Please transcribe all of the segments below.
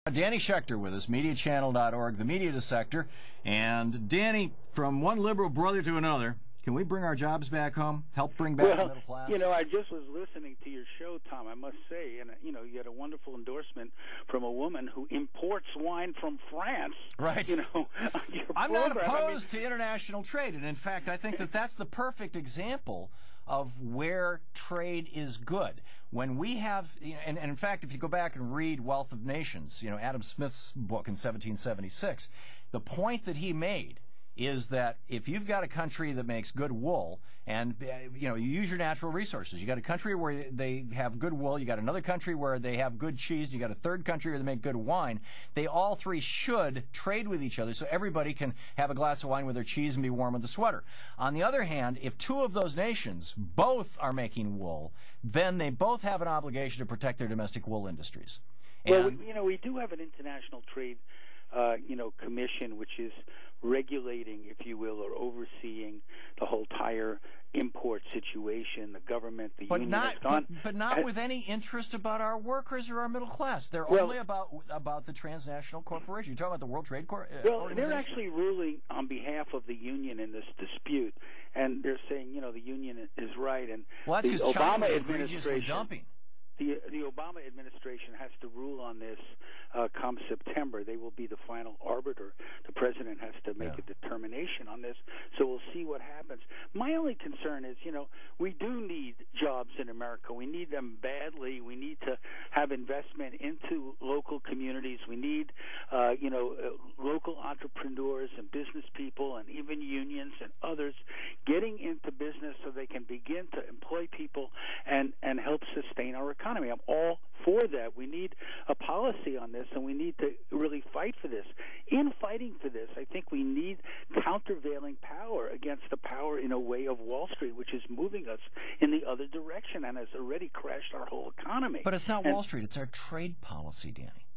Danny Schechter with us, MediaChannel.org, the media dissector. And Danny, from one liberal brother to another, can we bring our jobs back home? Help bring back the middle class? You know, I just was listening to your show, Tom, I must say, and, you know, you had a wonderful endorsement from a woman who imports wine from France. Right. You know, I'm not opposed to international trade, and in fact, I think that that's the perfect example of where trade is good. When we have, and in fact, if you go back and read Wealth of Nations, you know, Adam Smith's book in 1776, the point that he made is that if you've got a country that makes good wool and, you know, you use your natural resources, you got a country where they have good wool, you got another country where they have good cheese, you got a third country where they make good wine, they all three should trade with each other so everybody can have a glass of wine with their cheese and be warm with a sweater. On the other hand, if two of those nations both are making wool, then they both have an obligation to protect their domestic wool industries. Well, you know, we do have an international trade you know, commission, which is regulating, if you will, or overseeing the whole tire import situation. The government, the union has gone, but not with any interest about our workers or our middle class. They're only about the transnational corporation. You're talking about the World Trade Organization? Well, they're actually ruling on behalf of the union in this dispute, and they're saying, you know, the union is right, and well, that's the Obama administration dumping. The Obama administration has to rule on this come September. They will be the final arbiter. The president has to make a determination on this, so we'll see what happens. My only concern is, you know, we do need jobs in America. We need them badly. We need to have investment into local communities. We need, you know, local entrepreneurs and business people and even unions and others getting into business so they can begin to employ people and help sustain our economy. I'm all for that. We need a policy on this, and we need to really fight for this. In fighting for this, I think we need countervailing power against the power, in a way, of Wall Street, which is moving us in the other direction and has already crashed our whole economy. But it's not Wall Street. It's our trade policy, Danny.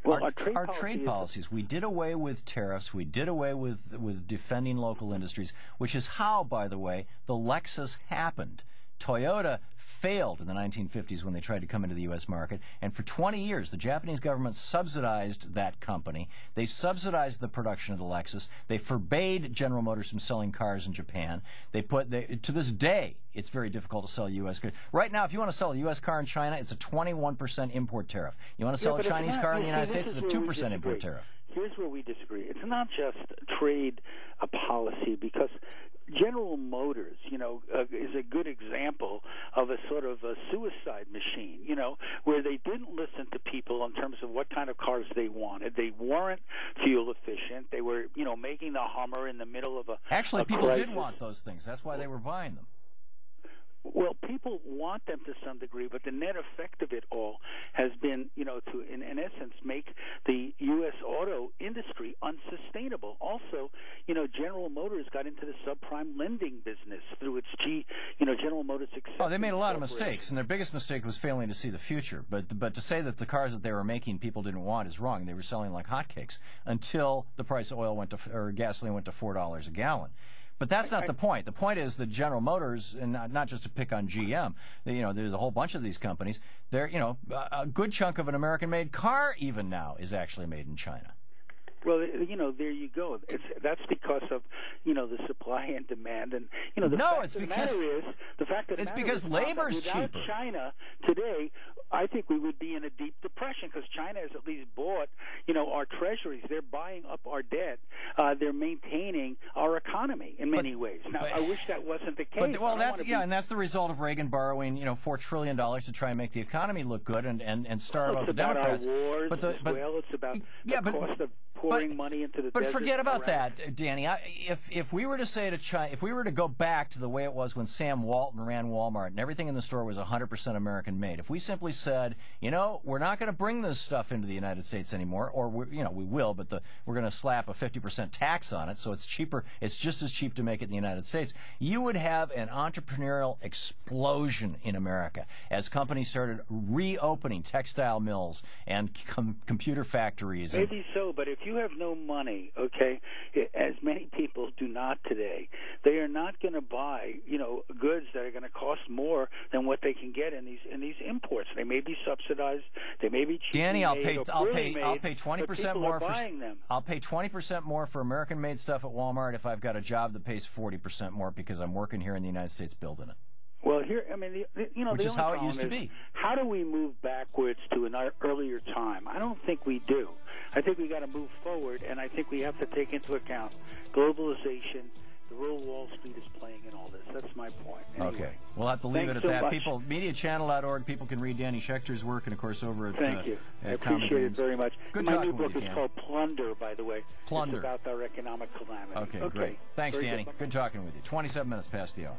Well, our trade policies. We did away with tariffs. We did away with defending local industries, which is how, by the way, the Lexus happened. Toyota failed in the 1950s when they tried to come into the U.S. market, and for 20 years the Japanese government subsidized that company. They subsidized the production of the Lexus. They forbade General Motors from selling cars in Japan. To this day, it's very difficult to sell U.S. cars. Right now, if you want to sell a U.S. car in China, it's a 21% import tariff. You want to sell a Chinese car in the United States, it's a 2% import tariff. Here's where we disagree. It's not just trade policy, because General Motors, you know, is a good example of a sort of a suicide machine, you know, where they didn't listen to people in terms of what kind of cars they wanted. They weren't fuel efficient. They were, you know, making the Hummer in the middle of a Actually, people did want those things. That's why they were buying them. Well, people want them to some degree, but the net effect of it all has been, you know, to, in essence, make the U.S. auto industry unsustainable. Also, you know, General Motors got into the subprime lending business through its General Motors Acceptance. Oh, they made a lot of mistakes, and their biggest mistake was failing to see the future. But to say that the cars that they were making people didn't want is wrong. They were selling like hotcakes until the price of oil or gasoline went to $4 a gallon. But that's not the point. The point is that General Motors, and not just to pick on GM, you know, there's a whole bunch of these companies. They're, you know, a good chunk of an American-made car even now is actually made in China. Well, you know, there you go. That's because of, you know, the supply and demand, and you know, the fact is labor's cheaper. Without China today, I think we would be in a deep depression, because China has at least bought, you know, our treasuries. They're buying up our debt. They're maintaining our economy in many ways. Now, I wish that wasn't the case. Well, and that's the result of Reagan borrowing, you know, $4 trillion to try and make the economy look good and starve out the Democrats. It's about the cost of pouring money into the desert. But forget about that, Danny. If we were to say to China, if we were to go back to the way it was when Sam Walton ran Walmart and everything in the store was 100% American made, if we simply said, you know, we're not going to bring this stuff into the United States anymore, or or we will, but we're going to slap a 50% tax on it, so it's cheaper. It's just as cheap to make it in the United States. You would have an entrepreneurial explosion in America as companies started reopening textile mills and computer factories. Maybe so, but if you have no money, okay, as many people do not today, they are not going to buy, goods that are going to cost more than what they can get in these imports. They may be subsidized, they may be cheap. Danny, I'll pay 20% more for them. I'll pay 20% more for American-made stuff at Walmart if I've got a job that pays 40% more because I'm working here in the United States building it. Well, which is how it used to be. How do we move backwards to an earlier time? I don't think we do. I think we got to move forward, and I think we have to take into account globalization, the role Wall Street is playing in all this. That's my point. Anyway, okay. We'll have to leave it at that. People, MediaChannel.org, people can read Danny Schechter's work, and, of course, over at Thank you. I appreciate it very much. Good My new book with you, is called Plunder, by the way. Plunder. It's about our economic calamity. Okay, great. Thanks, Danny. Good talking with you. 27 minutes past the hour.